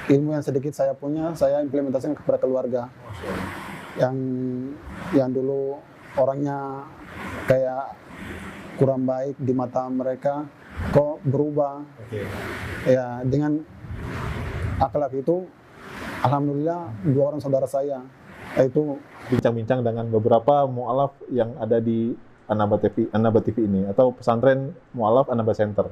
ilmu yang sedikit saya punya, saya implementasikan kepada keluarga. Yang dulu orangnya kayak kurang baik di mata mereka, kok berubah. Ya, dengan akhlak itu, alhamdulillah 2 orang saudara saya, yaitu bincang-bincang dengan beberapa mu'alaf yang ada di An-Naba TV ini, atau pesantren mu'alaf An-Naba Center.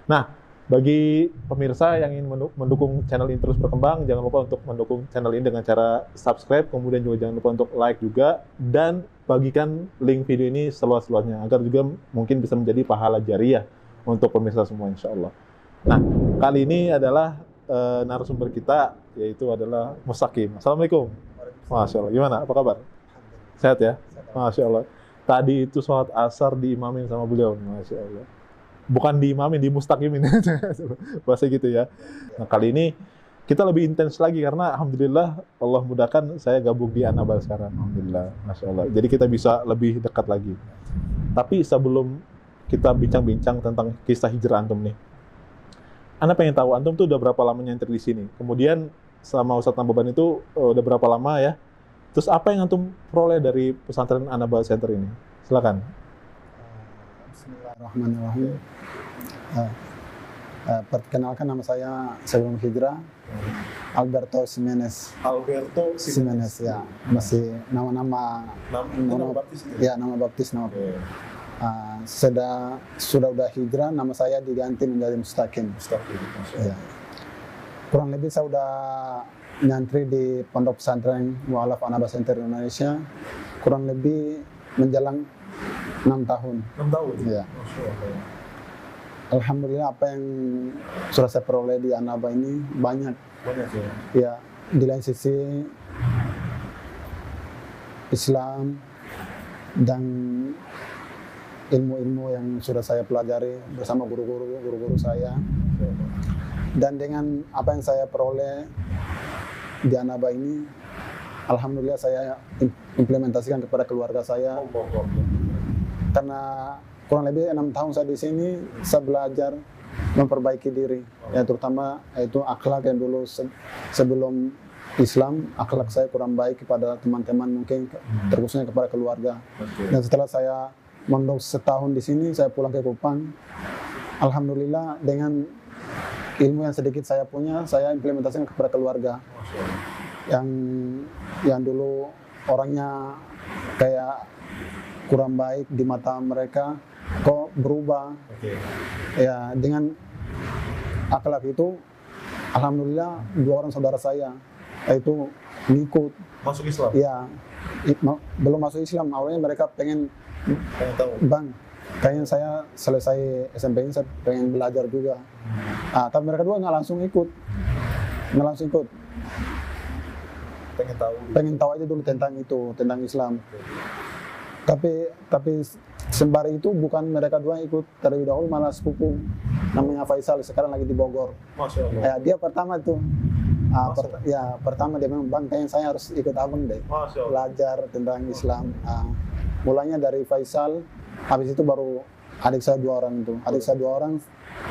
Nah, bagi pemirsa yang ingin mendukung channel ini terus berkembang, jangan lupa untuk mendukung channel ini dengan cara subscribe, kemudian juga jangan lupa untuk like juga, dan bagikan link video ini seluas-luasnya, agar juga mungkin bisa menjadi pahala jariah untuk pemirsa semua, insya Allah. Nah, kali ini adalah narasumber kita, yaitu adalah Mustaqim. Assalamualaikum. Masya Allah. Gimana? Apa kabar? Sehat ya? Masya Allah. Tadi itu sholat asar diimamin sama beliau. Masya Allah. Bukan diimamin, dimustaqimin. Bahasa gitu ya. Nah, kali ini kita lebih intens lagi karena alhamdulillah Allah mudahkan saya gabung di An-Naba sekarang. Alhamdulillah. Masya Allah. Jadi kita bisa lebih dekat lagi. Tapi sebelum kita bincang-bincang tentang kisah hijrah antum nih, Anda pengen tahu antum tuh udah berapa lama nyantri di sini? Kemudian sama Ustadz Nababan itu udah berapa lama ya? Terus apa yang antum peroleh dari pesantren An-Naba Center ini? Silakan. Bismillahirrahmanirrahim. Perkenalkan, nama saya sebelum hijrah Alberto Ximenez. Alberto Ximenez, ya. Masih nama baptis ya, nama baptis, nama. Sudah hijrah, nama saya diganti menjadi Mustaqim. Ya. Kurang lebih saya udah nyantri di Pondok Pesantren Mu'alaf An-Naba Center Indonesia kurang lebih menjelang 6 tahun. 6 tahun? Ya. Alhamdulillah apa yang sudah saya peroleh di An-Naba ini banyak. Banyak ya? Ya, di lain sisi Islam dan ilmu-ilmu yang sudah saya pelajari bersama guru-guru saya. Dan dengan apa yang saya peroleh di An-Naba ini, alhamdulillah saya implementasikan kepada keluarga saya. Karena kurang lebih 6 tahun saya di sini, saya belajar memperbaiki diri, ya terutama itu akhlak yang dulu sebelum Islam, akhlak saya kurang baik kepada teman-teman, mungkin terkhususnya kepada keluarga. Dan setelah saya mondok setahun di sini, saya pulang ke Kupang. Alhamdulillah dengan ilmu yang sedikit saya punya, saya implementasikan kepada keluarga. Yang dulu orangnya kayak kurang baik di mata mereka, kok berubah. Ya, dengan akhlak itu, alhamdulillah 2 orang saudara saya, yaitu ngikut. Masuk Islam? Ya, belum masuk Islam. Awalnya mereka pengen tahu. Bang, kayaknya saya selesai SMP ini saya pengen belajar juga. Tapi mereka dua nggak langsung ikut. Pengen tahu aja dulu tentang itu, tentang Islam. Tapi sembari itu bukan mereka dua ikut, terlebih dahulu malah sepupu namanya Faisal, sekarang lagi di Bogor. Masya Allah. Dia pertama tuh. Pertama dia bilang, Bang, kayaknya saya harus ikut abang deh, belajar tentang Islam. Mulanya dari Faisal, habis itu baru adik saya 2 orang itu. Adik saya 2 orang,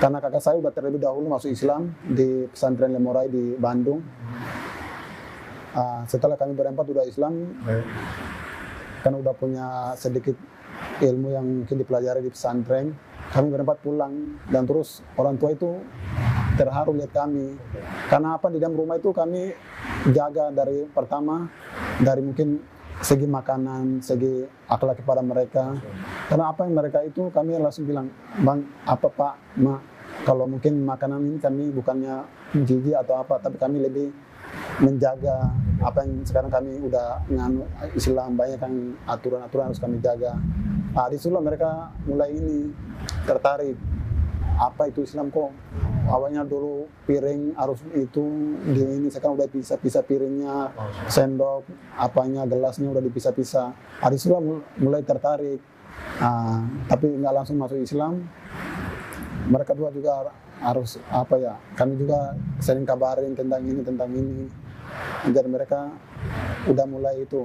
karena kakak saya udah terlebih dahulu masuk Islam di pesantren Lemorai di Bandung. Setelah kami berempat udah Islam, kan udah punya sedikit ilmu yang mungkin dipelajari di pesantren, kami berempat pulang, dan terus orang tua itu terharu lihat kami. Karena apa, di dalam rumah itu kami jaga dari pertama, dari mungkin segi makanan, segi akhlak kepada mereka. Karena apa yang mereka itu, kami langsung bilang, Bang, apa Pak, Ma, kalau mungkin makanan ini kami bukannya jijik atau apa, tapi kami lebih menjaga apa yang sekarang kami udah nganu Islam, banyak kan aturan-aturan harus kami jaga. Di situ mereka mulai ini tertarik, apa itu Islam kok. Awalnya dulu piring harus itu di ini, sekarang udah pisah-pisah piringnya, sendok, apanya, gelasnya udah dipisah-pisah. Di situ mulai tertarik. Tapi nggak langsung masuk Islam. Mereka juga harus apa ya? Kami juga sering kabarin tentang ini. Dan mereka udah mulai itu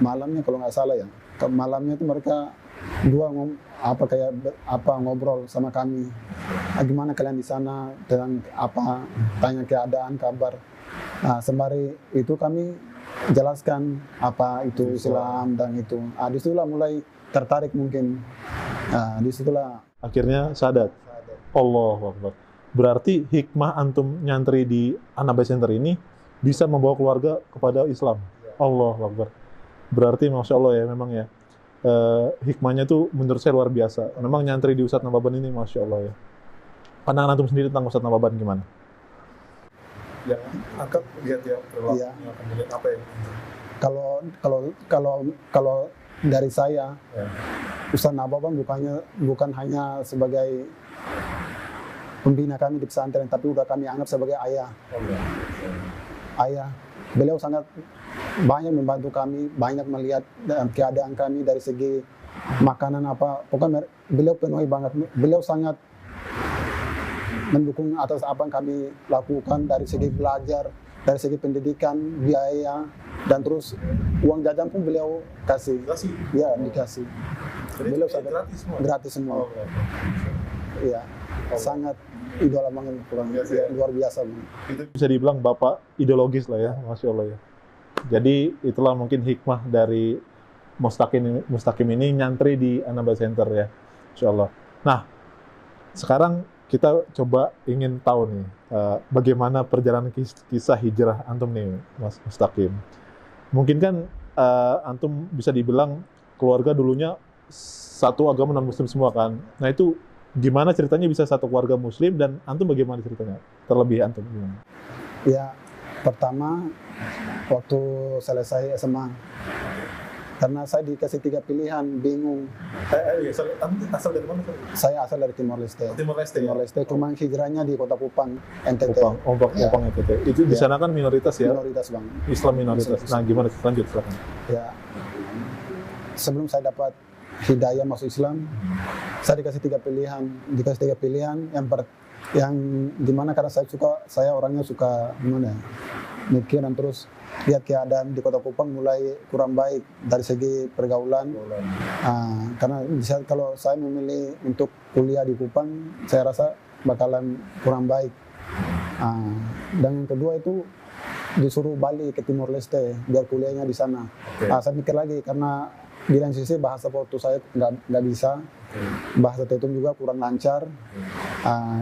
malamnya, kalau nggak salah ya, malamnya itu mereka dua ngobrol sama kami. gimana kalian di sana, tentang apa, tanya keadaan, kabar. Nah, sembari itu kami jelaskan apa itu Islam dan itu. Disitulah mulai tertarik mungkin. Disitulah Akhirnya sadar. Allahu Akbar. Berarti hikmah antum nyantri di Anaba Center ini bisa membawa keluarga kepada Islam. Allahu Akbar. Berarti Masya Allah ya, memang ya. Hikmahnya tuh menurut saya luar biasa. Memang nyantri di Ustadz Nababan ini Masya Allah ya. Pandangan antum sendiri tentang Ustadz Nababan gimana? Yang angkat lihat ya, Iya. kemudian apa ya? Kalau dari saya, Ya. Ustadz Nababan bukan hanya sebagai pembina kami di pesantren, tapi udah kami anggap sebagai ayah. Ayah. Beliau sangat banyak membantu kami, banyak melihat keadaan kami dari segi makanan apa. Pokoknya beliau penuhi banget. Beliau sangat mendukung atas apa yang kami lakukan dari segi belajar, dari segi pendidikan, biaya, dan terus uang jajan pun beliau kasih. Ya, dikasih. Beliau sangat gratis semua. Iya, sangat idola banget, ya, luar biasa. Itu bisa dibilang bapak ideologis lah ya, Masya Allah ya. Jadi itulah mungkin hikmah dari Mustaqim ini nyantri di Anaba Center ya, Insya Allah. Nah, sekarang kita coba ingin tahu nih, bagaimana perjalanan kisah hijrah antum nih, Mas Mustaqim. Mungkin kan antum bisa dibilang keluarga dulunya satu agama non-muslim semua kan. Nah itu gimana ceritanya bisa satu keluarga muslim dan antum bagaimana ceritanya? Terlebih antum gimana? Ya, pertama waktu selesai SMA, karena saya dikasih 3 pilihan, bingung. Asal dari mana? Saya asal dari Timor Leste. Timor Leste. Timor Leste, cuma hijrahnya di Kota Kupang, NTT. Kupang NTT. Itu di sana kan minoritas ya? Minoritas, Bang. Islam minoritas. Nah, gimana? Lanjut, silakan. Ya, sebelum saya dapat hidayah masuk Islam, saya dikasih 3 pilihan. Yang dimana karena saya orangnya suka gimana, mikir dan terus lihat keadaan di Kota Kupang mulai kurang baik dari segi pergaulan. Karena kalau saya memilih untuk kuliah di Kupang, saya rasa bakalan kurang baik. Dan yang kedua itu disuruh balik ke Timor Leste biar kuliahnya di sana. Saya mikir lagi karena di lain sisi bahasa Portu saya nggak bisa, bahasa Tetum juga kurang lancar.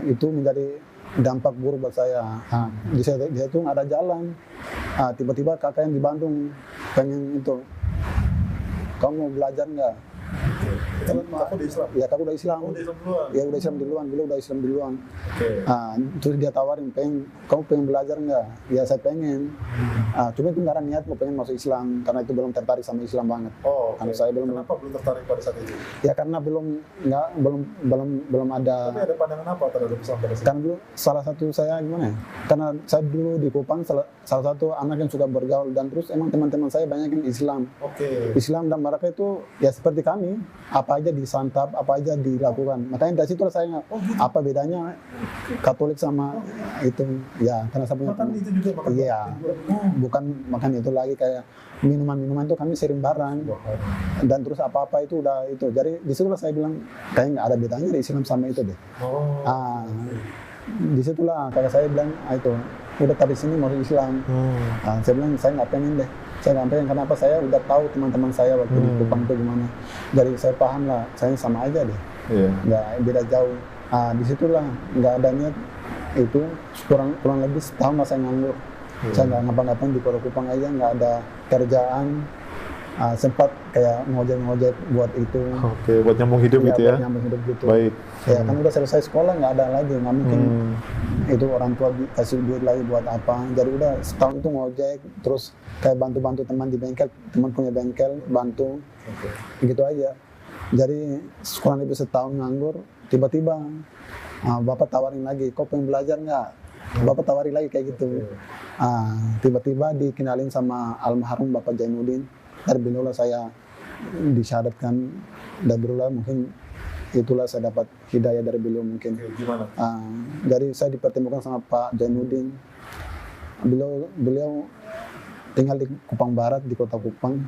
Itu menjadi dampak buruk buat saya. Di situ ada jalan. Tiba-tiba kakak yang di Bandung pengen itu, kamu mau belajar nggak? Aku di Islam. Ya, aku udah Islam. Ya, udah Islam duluan. Beliau udah Islam duluan. Terus dia tawarin, kamu pengen belajar nggak? Ya, saya pengen. Cuma itu nggak ada niat mau pengen masuk Islam karena itu belum tertarik sama Islam banget. Karena saya Kenapa belum tertarik pada saat itu? Ya karena belum ada. Tapi ada pandangan apa terhadap Islam pada saat itu? Karena dulu salah satu saya gimana ya? Karena saya dulu di Kupang salah satu anak yang suka bergaul dan terus emang teman-teman saya banyak yang Islam. Islam dan mereka itu ya seperti kami, apa aja disantap, apa aja dilakukan. Makanya dari situ saya apa bedanya Katolik sama itu, ya karena saya punya Makan itu juga makan. Iya, bukan makan itu lagi, kayak minuman itu kami sering bareng dan terus apa-apa itu udah itu. Jadi disitulah saya bilang kayak nggak ada bedanya di Islam sama itu deh. Disitulah kakak saya bilang itu udah tadi sini mau Islam. Saya bilang saya nggak pengen deh. Saya nggak pengen, kenapa? Saya udah tahu teman-teman saya waktu di Kupang itu gimana. Jadi saya paham lah, saya sama aja deh. Nggak beda jauh. Disitulah nggak ada niat itu, kurang lebih setahun lah saya nganggur. Saya nggak ngapa-ngapain di Kota Kupang aja, nggak ada kerjaan. Sempat kayak ngojek buat itu. Buat nyambung hidup gitu ya? Buat nyambung hidup gitu. Baik. Ya kan udah selesai sekolah, nggak ada lagi, nggak mungkin itu orang tua kasih duit lagi buat apa. Jadi udah setahun itu ngojek, terus kayak bantu-bantu teman di bengkel, teman punya bengkel, bantu. Gitu aja. Jadi kurang lebih setahun nganggur, tiba-tiba bapak tawarin lagi, kau pengen belajar nggak? Bapak tawarin lagi kayak gitu. Tiba-tiba dikenalin sama almarhum Bapak Jainuddin. Dari beliau lah saya disyaratkan, dan berulang mungkin itulah saya dapat hidayah dari beliau mungkin. Gimana? Jadi saya dipertemukan sama Pak Jainuddin. Beliau tinggal di Kupang Barat, di Kota Kupang.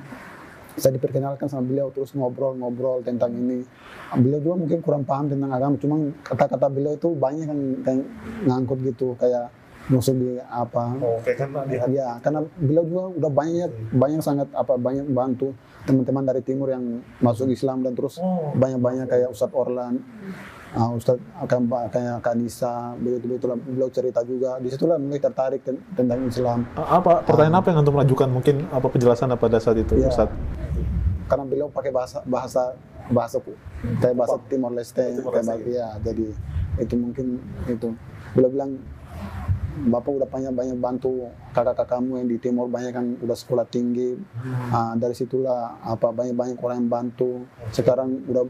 saya diperkenalkan sama beliau, terus ngobrol-ngobrol tentang ini. Beliau juga mungkin kurang paham tentang agama, cuma kata-kata beliau itu banyak kan kayak ngangkut gitu, kayak musuh di apa. Oke, kan Ya, karena beliau juga udah banyak sangat banyak bantu teman-teman dari timur yang masuk Islam, dan terus banyak kayak Ustadz Orlan, Ustadz kayak Kanisa, beliau cerita juga. Disitulah mulai tertarik tentang Islam. Apa pertanyaan apa yang antum ajukan? Mungkin apa penjelasan pada saat itu, Ya, Ustadz? karena beliau pakai bahasa kayak bahasa Timor Leste, ya, jadi itu mungkin itu. Beliau bilang, Bapak udah banyak bantu kakak-kakakmu yang di Timur, banyak kan udah sekolah tinggi. Dari situlah banyak orang yang bantu. Sekarang udah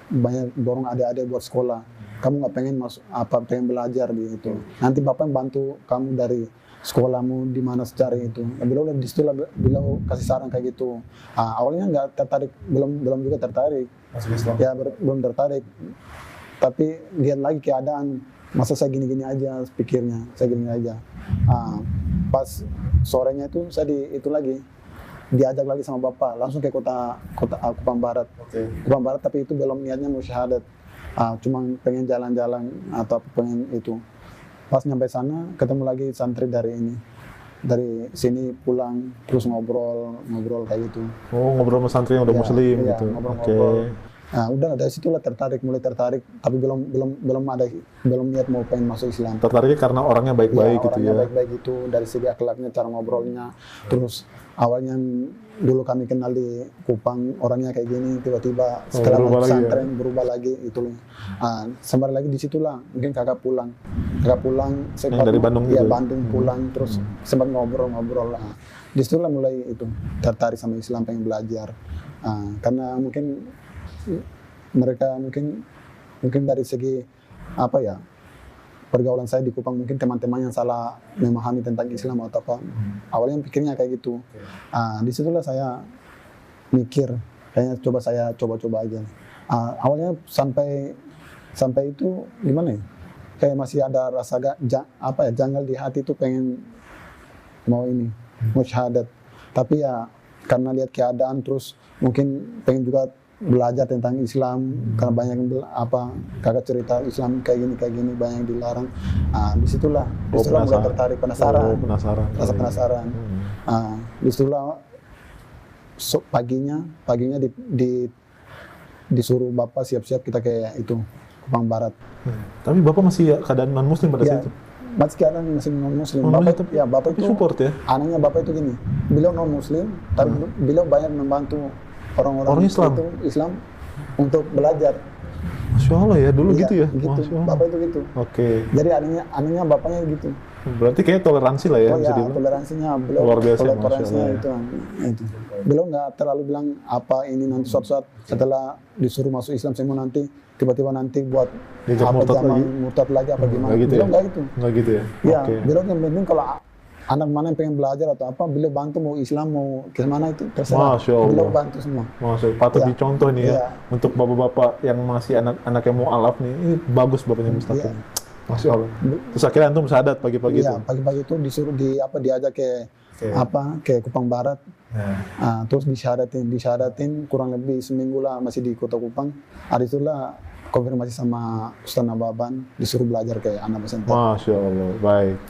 banyak dorong adik-adik buat sekolah. Kamu nggak pengen pengen belajar gitu. Nanti Bapak yang bantu kamu dari sekolahmu di mana secara itu. Beliau di situ beliau kasih saran kayak gitu. Awalnya nggak tertarik, belum juga tertarik. Ya belum tertarik. Tapi lihat lagi keadaan, masa saya gini-gini aja pikirnya, saya gini aja. Pas sorenya itu saya diajak lagi sama bapak langsung ke kota Kupang Barat. Kupang Barat, tapi itu belum niatnya mau syahadat. Cuma pengen jalan-jalan atau pengen itu. Pas nyampe sana ketemu lagi santri dari sini pulang, terus ngobrol kayak gitu. Ngobrol sama santri yang udah muslim gitu. Ngobrol-ngobrol. Udah dari situlah mulai tertarik, tapi belum niat mau pengen masuk Islam. Tertariknya karena orangnya baik-baik gitu ya. Orangnya baik-baik gitu, dari segi akhlaknya, cara ngobrolnya. Terus awalnya dulu kami kenal di Kupang orangnya kayak gini, tiba-tiba setelah masuk pesantren berubah lagi itu. Sembari lagi di situlah mungkin kakak pulang sempat dari Bandung gitu. Bandung pulang, terus sempat ngobrol lah. Di situlah mulai itu tertarik sama Islam, pengen belajar. Karena mungkin mereka mungkin dari segi pergaulan saya di Kupang, mungkin teman-teman yang salah memahami tentang Islam atau apa. Awalnya pikirnya kayak gitu. Disitulah saya mikir, kayaknya saya coba aja. Awalnya sampai itu gimana ya? Kayak masih ada rasa janggal di hati, itu pengen mau syahadat. Tapi ya karena lihat keadaan, terus mungkin pengen juga belajar tentang Islam, karena banyak kakak cerita Islam kayak gini banyak yang dilarang. Disitulah mulai tertarik, penasaran. Disitulah paginya disuruh bapak siap-siap kita kayak itu Kupang Barat. Tapi bapak masih keadaan non muslim pada saat itu? Masih keadaan masih non muslim. Bapak itu support ya. Anehnya bapak itu gini, beliau non muslim, tapi beliau banyak membantu orang-orang Islam untuk belajar. Masya Allah ya, dulu gitu ya? Gitu. Bapak itu gitu. Oke. Jadi anehnya bapaknya gitu. Berarti kayak toleransi lah ya? Toleransinya beliau. Luar biasa, toleransinya itu. Beliau nggak terlalu bilang ini nanti suatu saat setelah disuruh masuk Islam semua nanti tiba-tiba nanti buat murtad lagi apa gimana. Gitu beliau ya? Nggak gitu. Ya? Beliau yang penting kalau anak mana yang pengen belajar atau apa, beliau bantu, mau Islam mau ke mana itu terserah. Masya Allah. Beliau bantu semua. Masya Allah. Patut dicontoh nih ya. Untuk bapak-bapak yang masih anak yang mau alaf nih, ini bagus bapaknya Mustaqim. Masya Allah. Terus akhirnya antum syahadat pagi-pagi itu? Iya, pagi-pagi itu disuruh diajak ke Kupang Barat. Terus disyahadatin kurang lebih seminggu lah masih di kota Kupang. Hari itulah konfirmasi sama Ustaz Nababan, disuruh belajar ke anak pesantren. Masya Allah, baik.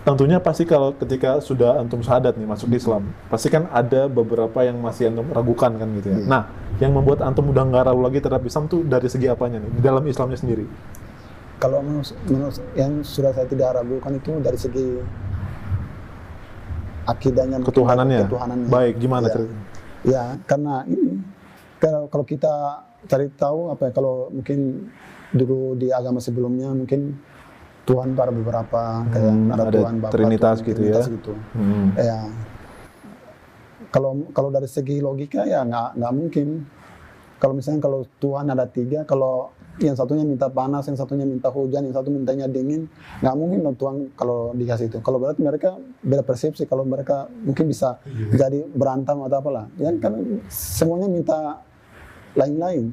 Tentunya pasti kalau ketika sudah antum syahadat nih masuk Islam, pasti kan ada beberapa yang masih antum ragukan kan gitu ya. Nah, yang membuat antum udah nggak ragu lagi terhadap Islam tuh dari segi apanya nih, di dalam Islamnya sendiri? Kalau menurut yang sudah saya tidak ragukan itu dari segi akidahnya, ketuhanannya. Baik, gimana ceritanya? Ya, karena ini kalau kita cari tahu kalau mungkin dulu di agama sebelumnya mungkin Tuhan ada beberapa, kayak ada Tuhan Bapa, Trinitas Tuhan, gitu Trinitas ya. Gitu. Ya. Kalau dari segi logika ya nggak mungkin. Kalau misalnya kalau Tuhan ada 3, kalau yang satunya minta panas, yang satunya minta hujan, yang satu mintanya dingin, nggak mungkin Tuhan kalau dikasih itu. Kalau berarti mereka beda persepsi, kalau mereka mungkin bisa jadi berantem atau apalah. Ya kan semuanya minta lain-lain,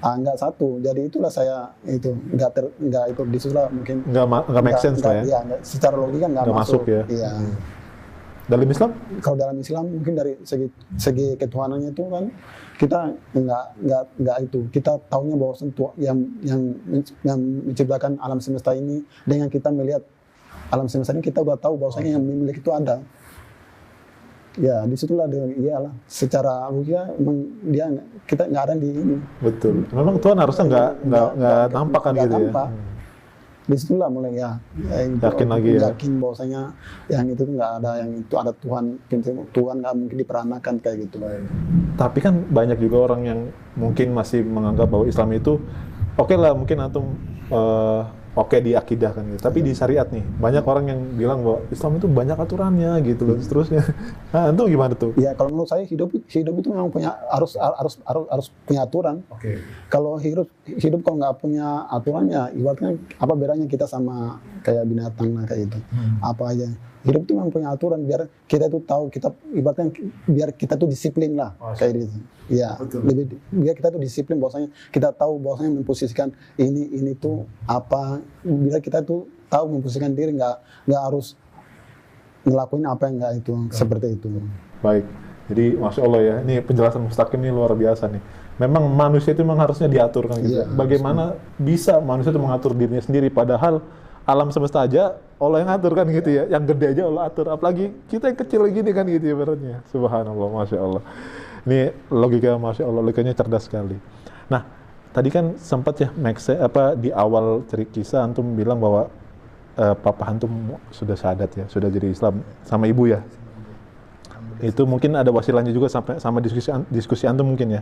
nggak satu. Jadi itulah saya itu nggak itu disuruh mungkin nggak make sense lah ya. Iya, secara logika nggak masuk ya. Iya. Dalam Islam? Kalau dalam Islam mungkin dari segi ketuhanannya itu kan kita nggak itu, kita tahunya bahwa yang menciptakan alam semesta ini, dengan kita melihat alam semesta ini kita udah tahu bahwasanya yang memiliki itu ada. Ya disitulah dia, iyalah secara logika memang kita nggak ada di ini. Betul. Memang Tuhan harusnya nggak nampak kan gitu nampak. ya. Disitulah mulai Yakin lagi ya. Yakin bahwasanya yang itu tuh nggak ada, yang itu ada Tuhan nggak mungkin diperanakan kayak gitu. Tapi kan banyak juga orang yang mungkin masih menganggap bahwa Islam itu oke lah, mungkin antum oke di akidah kan gitu. Tapi di syariat nih banyak orang yang bilang bahwa Islam itu banyak aturannya gitu loh, seterusnya. Nah, antum gimana tuh? Ya kalau menurut saya hidup itu memang harus punya aturan. Oke. Kalau hidup kalau nggak punya aturannya, ibaratnya apa bedanya kita sama kayak binatang lah kayak itu. Apa aja. Hidup itu memang punya aturan biar kita itu tahu, kita ibaratnya biar kita tuh disiplin lah kayak gitu. Ya, biar kita tuh disiplin bahwasanya kita tahu bahwasanya memposisikan ini tuh apa, biar kita tuh tahu memposisikan diri, nggak harus ngelakuin apa yang nggak itu seperti itu. Baik. Jadi Masya Allah ya, ini penjelasan Mustaqim ini luar biasa nih. Memang manusia itu memang harusnya diatur kan gitu. Iya, bagaimana bisa manusia itu mengatur dirinya sendiri, padahal alam semesta aja Allah yang atur kan gitu ya, yang gede aja Allah atur, apalagi kita yang kecil gini kan gitu ya ibaratnya. Subhanallah, Masya Allah. Ini logika Masya Allah, logikanya cerdas sekali. Nah, tadi kan sempat ya di awal kisah antum bilang bahwa papa antum sudah syahadat ya, sudah jadi Islam sama ibu ya. Itu mungkin ada wasilahnya juga sampai sama diskusi antum mungkin ya.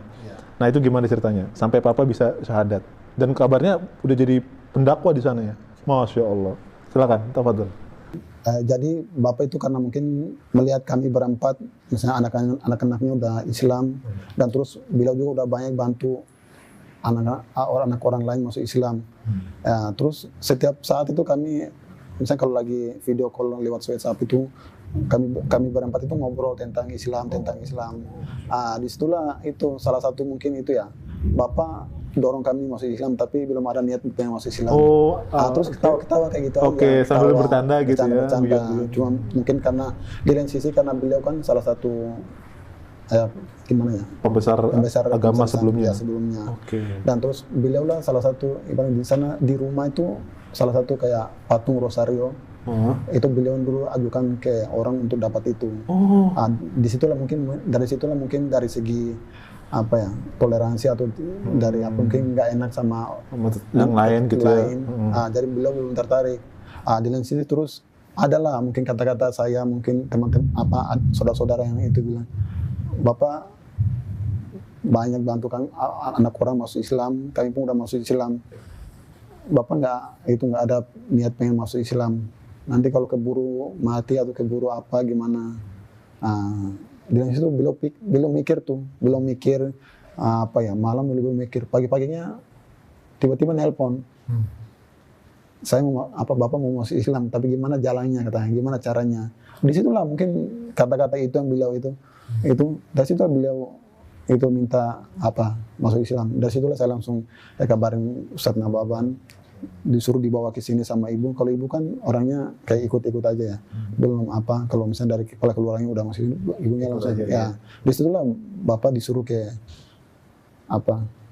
Nah, itu gimana ceritanya? Sampai papa bisa syahadat. Dan kabarnya udah jadi pendakwa di sana ya. Masya Allah. Silakan, tafadhol. Jadi bapak itu karena mungkin melihat kami berempat, misalnya anak-anaknya udah Islam, dan terus beliau juga udah banyak bantu anak orang lain masuk Islam. Terus setiap saat itu kami, misalnya kalau lagi video call lewat WhatsApp itu, kami berempat itu ngobrol tentang Islam. Disitulah itu salah satu mungkin itu ya, bapak dorong kami masuk Islam tapi belum ada niat pengen masuk Islam. Terus ketawa-ketawa kayak gitu. Oke, sambil bercanda gitu ya. Bercanda. Cuma mungkin karena di lain sisi karena beliau kan salah satu gimana ya? Pembesar agama sebelumnya. Oke. Dan terus beliau lah salah satu ibaratnya di sana di rumah itu salah satu kayak patung rosario. Itu beliau dulu ajukan ke orang untuk dapat itu. Disitulah mungkin dari segi apa ya, toleransi atau dari apa mungkin nggak enak sama yang lain gitu ya. Jadi beliau belum tertarik. Di lain sisi terus adalah mungkin kata-kata saya, mungkin teman-teman saudara-saudara yang itu bilang, bapak banyak bantu kan anak orang masuk Islam, kami pun udah masuk Islam. Bapak nggak ada niat pengen masuk Islam. Nanti kalau keburu mati atau keburu apa gimana? Di situ belum mikir apa ya, malam belum mikir, pagi-paginya tiba-tiba nelpon. Saya bapak mau masuk Islam, tapi gimana jalannya katanya, gimana caranya. Disitulah mungkin kata-kata itu yang beliau itu dari situ beliau itu minta masuk Islam. Dari situlah saya langsung kabarin Ustadz Nababan, disuruh dibawa ke sini sama ibu. Kalau ibu kan orangnya kayak ikut-ikut aja ya, belum kalau misalnya dari kepala keluarganya udah masih ibunya langsung aja, ya. Disitulah bapak disuruh ke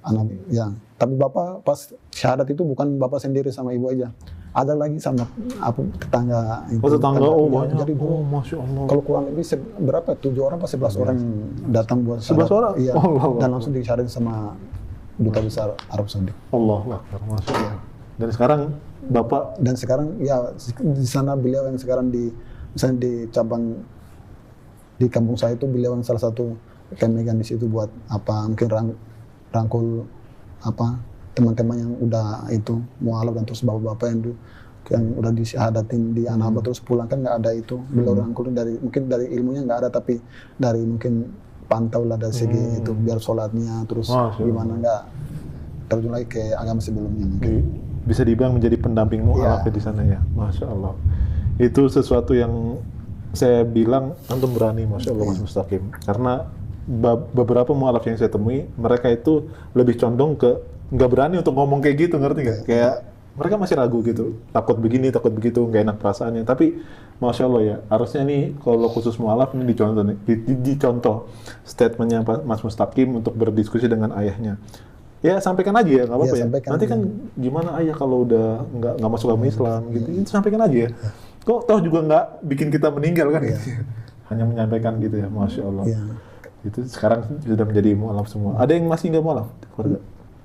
anak ya. Tapi bapak pas syahadat itu bukan bapak sendiri sama ibu aja, ada lagi sama tetangga. Tetangga, banyak. Jadi Masya Allah. Kalau kurang lebih berapa? 7 orang atau 11 orang datang buat syahadat. 11 orang? Iya. Dan langsung disyahadat sama Duta Besar Arab Saudi. Allahu Akbar, Masya Allah. Dan sekarang ya di sana beliau yang sekarang misalnya di cabang di kampung saya itu beliau yang salah satu pemegang di situ buat mungkin rangkul teman-teman yang udah itu mualaf, dan terus bapak-bapak yang udah disyahadatin di Anaba terus pulang kan nggak ada itu, beliau rangkulin mungkin dari ilmunya nggak ada, tapi dari mungkin pantau lah dari segi itu biar sholatnya terus gimana nggak terjun lagi ke agama sebelumnya mungkin. Bisa dibilang menjadi pendamping mu'alaf di sana ya. Masya Allah. Itu sesuatu yang saya bilang antum berani, Masya Allah, Mas Mustaqim. Karena beberapa mu'alaf yang saya temui, mereka itu lebih condong ke nggak berani untuk ngomong kayak gitu, ngerti nggak? Kayak mereka masih ragu gitu, takut begini, takut begitu, nggak enak perasaannya. Tapi Masya Allah ya, harusnya nih kalau khusus mu'alaf ini dicontoh, dicontoh statementnya Mas Mustaqim untuk berdiskusi dengan ayahnya. Ya sampaikan aja ya, nggak apa-apa ya. Nanti kan gimana ayah kalau udah nggak masuk agama Islam gitu, itu sampaikan aja ya. Kok toh juga nggak bikin kita meninggal kan gitu. Hanya menyampaikan gitu ya, Masya Allah. Itu sekarang sudah menjadi mu'alaf semua. Ada yang masih nggak mu'alaf?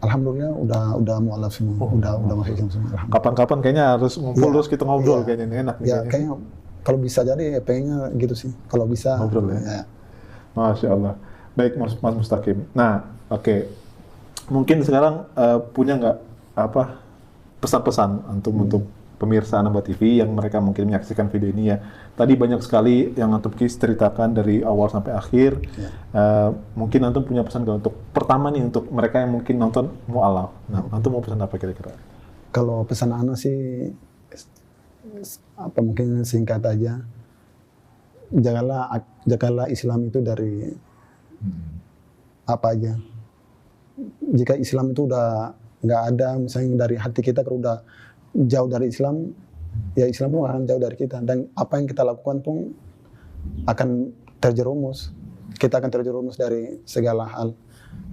Alhamdulillah udah mu'alaf semua, udah masuk Islam semua. Kapan-kapan kayaknya harus ngumpul terus kita ngobrol kayaknya ini enak. Ya kayaknya kalau bisa jadi pengennya gitu sih. Kalau bisa ngobrol ya. Masya Allah. Baik Mas Mustaqim. Nah, oke. Mungkin sekarang punya nggak apa pesan-pesan untuk pemirsa Anaba TV yang mereka mungkin menyaksikan video ini ya. Tadi banyak sekali yang Antum Kis ceritakan dari awal sampai akhir. Mungkin Antum punya pesan nggak untuk pertama nih untuk mereka yang mungkin nonton mu'alaf. Nah, Antum mau pesan apa kira-kira? Kalau pesan Ana sih apa mungkin singkat aja. Jagalah Islam itu dari apa aja. Jika Islam itu udah nggak ada, misalnya dari hati kita kalau udah jauh dari Islam, ya Islam pun akan jauh dari kita. Dan apa yang kita lakukan pun akan terjerumus. Kita akan terjerumus dari segala hal.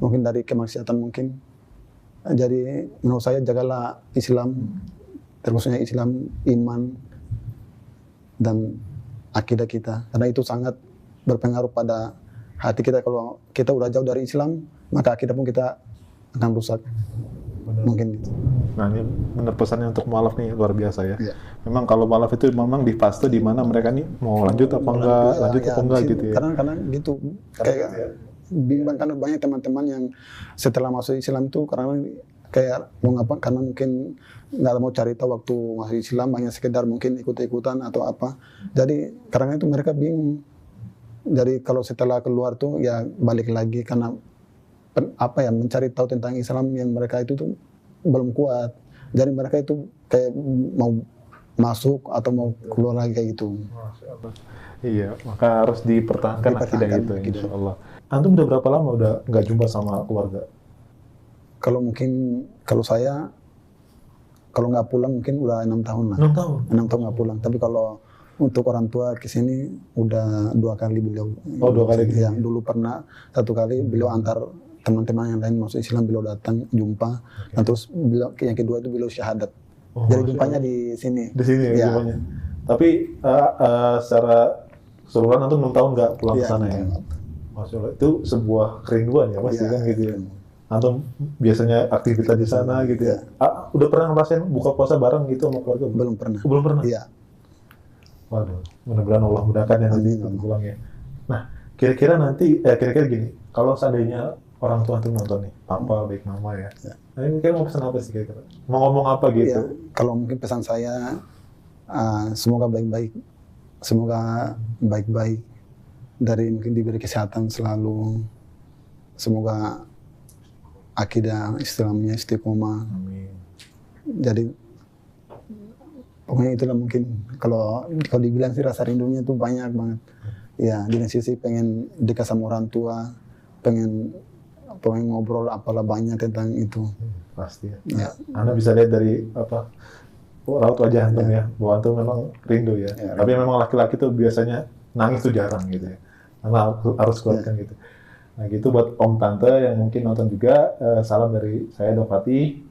Mungkin dari kemaksiatan mungkin. Jadi menurut saya jagalah Islam, terkhususnya Islam, iman, dan akidah kita. Karena itu sangat berpengaruh pada hati kita. Kalau kita udah jauh dari Islam, maka akidah pun kita akan rusak. Benar. Mungkin gitu. Nah ini benar pesannya untuk mu'alaf nih luar biasa ya. Memang kalau mu'alaf itu memang di fase di mana mereka nih mau lanjut apa enggak, lanjut apa enggak gitu ya. Karena gitu kayak bimbang, karena banyak teman-teman yang setelah masuk Islam itu karena kayak mau ngapa, karena mungkin nggak mau cari tahu waktu masuk Islam, banyak sekedar mungkin ikut-ikutan atau apa. Jadi karena itu mereka bingung. Jadi kalau setelah keluar tuh ya balik lagi karena apa ya, mencari tahu tentang Islam yang mereka itu tuh belum kuat. Jadi mereka itu kayak mau masuk atau mau keluar lagi kayak gitu. Iya, maka harus dipertahankan akidah itu, insya Allah. Antum udah berapa lama udah nggak jumpa sama keluarga? Kalau mungkin, kalau saya, kalau nggak pulang mungkin udah 6 tahun lah. 6 tahun? 6 tahun nggak pulang. Tapi kalau untuk orang tua kesini udah 2 kali beliau. Oh 2 kali? Ya, dulu pernah 1 kali beliau antar teman-teman yang lain masuk Islam, beliau datang jumpa. Dan terus beliau, yang kedua itu beliau syahadat. Jadi jumpanya di sini. Di sini ya jumpanya. Tapi secara keseluruhan Antum 6 tahun nggak pulang ke sana ya? Masya Allah, itu sebuah kerinduan ya pasti kan gitu ya. Antum biasanya aktivitas di sana gitu ya. Udah pernah ngerasain buka puasa bareng gitu sama keluarga? Belum pernah. Belum pernah? Iya. Waduh, mudah-mudahan Allah mudahkan ya nanti pulang ya. Nah, kira-kira nanti, kira-kira gini, kalau seandainya orang tua Antum nonton nih, papa, baik mama ya. Nah, ini kira mau pesan apa sih kira-kira? Mau ngomong apa gitu? Ya, kalau mungkin pesan saya, semoga baik-baik. Semoga baik-baik. Dari mungkin diberi kesehatan selalu. Semoga akidah Islamnya istiqomah. Amin. Jadi pokoknya itulah mungkin kalau dibilang sih rasa rindunya itu banyak banget. Ya, di sisi pengen dekat sama orang tua, pengen ngobrol apalah banyak tentang itu. Pasti ya. Anda bisa lihat dari apa raut wajah Antum ya, bahwa Antum memang rindu ya. Tapi memang laki-laki tuh biasanya nangis tuh jarang gitu ya. Karena harus kuatkan gitu. Nah gitu buat om tante yang mungkin nonton juga, salam dari saya Dok Fatih.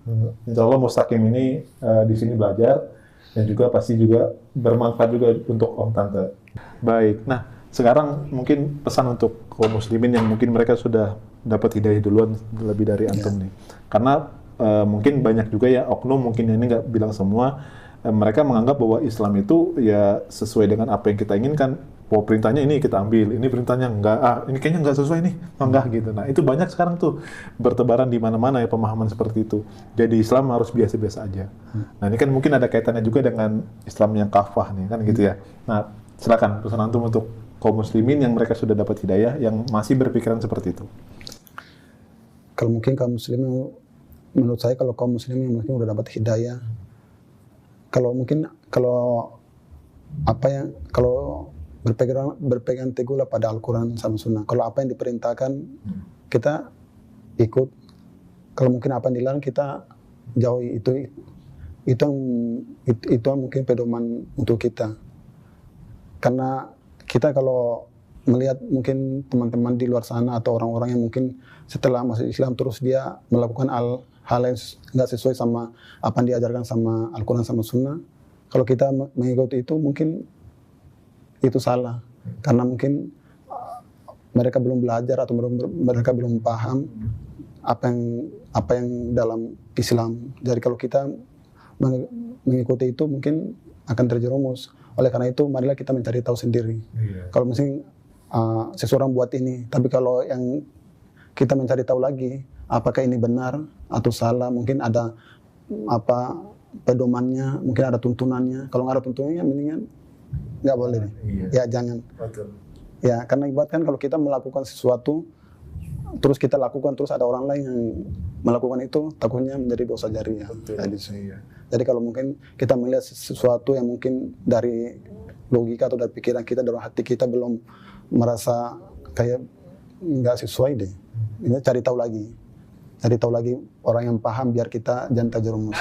Insya Allah Mustaqim ini di sini belajar dan juga pasti juga bermanfaat juga untuk om tante. Baik, nah sekarang mungkin pesan untuk kaum muslimin yang mungkin mereka sudah dapat hidayah duluan lebih dari Antum nih. Karena mungkin banyak juga ya oknum, mungkin ini nggak bilang semua, mereka menganggap bahwa Islam itu ya sesuai dengan apa yang kita inginkan. Bahwa perintahnya ini kita ambil, ini perintahnya enggak, ini kayaknya enggak sesuai nih, enggak gitu. Nah itu banyak sekarang tuh bertebaran di mana-mana ya pemahaman seperti itu. Jadi Islam harus biasa-biasa aja. Nah ini kan mungkin ada kaitannya juga dengan Islam yang kafah nih kan gitu ya. Nah silakan pesan Antum untuk kaum muslimin yang mereka sudah dapat hidayah, yang masih berpikiran seperti itu. Kalau mungkin kaum muslimin, menurut saya kalau kaum muslimin yang mungkin udah dapat hidayah, kalau berpegang teguhlah pada Al-Quran sama Sunnah. Kalau apa yang diperintahkan kita ikut, kalau mungkin apa yang dilarang kita jauhi. itu yang mungkin pedoman untuk kita. Karena kita kalau melihat mungkin teman-teman di luar sana atau orang-orang yang mungkin setelah masuk Islam terus dia melakukan hal yang nggak sesuai sama apa yang diajarkan sama Al-Quran sama Sunnah, kalau kita mengikuti itu mungkin itu salah. Karena mungkin mereka belum belajar atau mereka belum paham apa yang dalam Islam. Jadi kalau kita mengikuti itu mungkin akan terjerumus. Oleh karena itu marilah kita mencari tahu sendiri. Kalau mungkin seseorang buat ini, tapi kalau yang kita mencari tahu lagi apakah ini benar atau salah, mungkin ada apa pedomannya, mungkin ada tuntunannya. Kalau nggak ada tuntunannya mendingan nggak boleh. Ya jangan. Betul. Ya karena ibaratkan kalau kita melakukan sesuatu terus kita lakukan terus ada orang lain yang melakukan itu, takutnya menjadi dosa jariah. Jadi kalau mungkin kita melihat sesuatu yang mungkin dari logika atau dari pikiran kita, dari hati kita belum merasa kayak nggak sesuai deh, ini cari tahu lagi orang yang paham biar kita jangan terjerumus.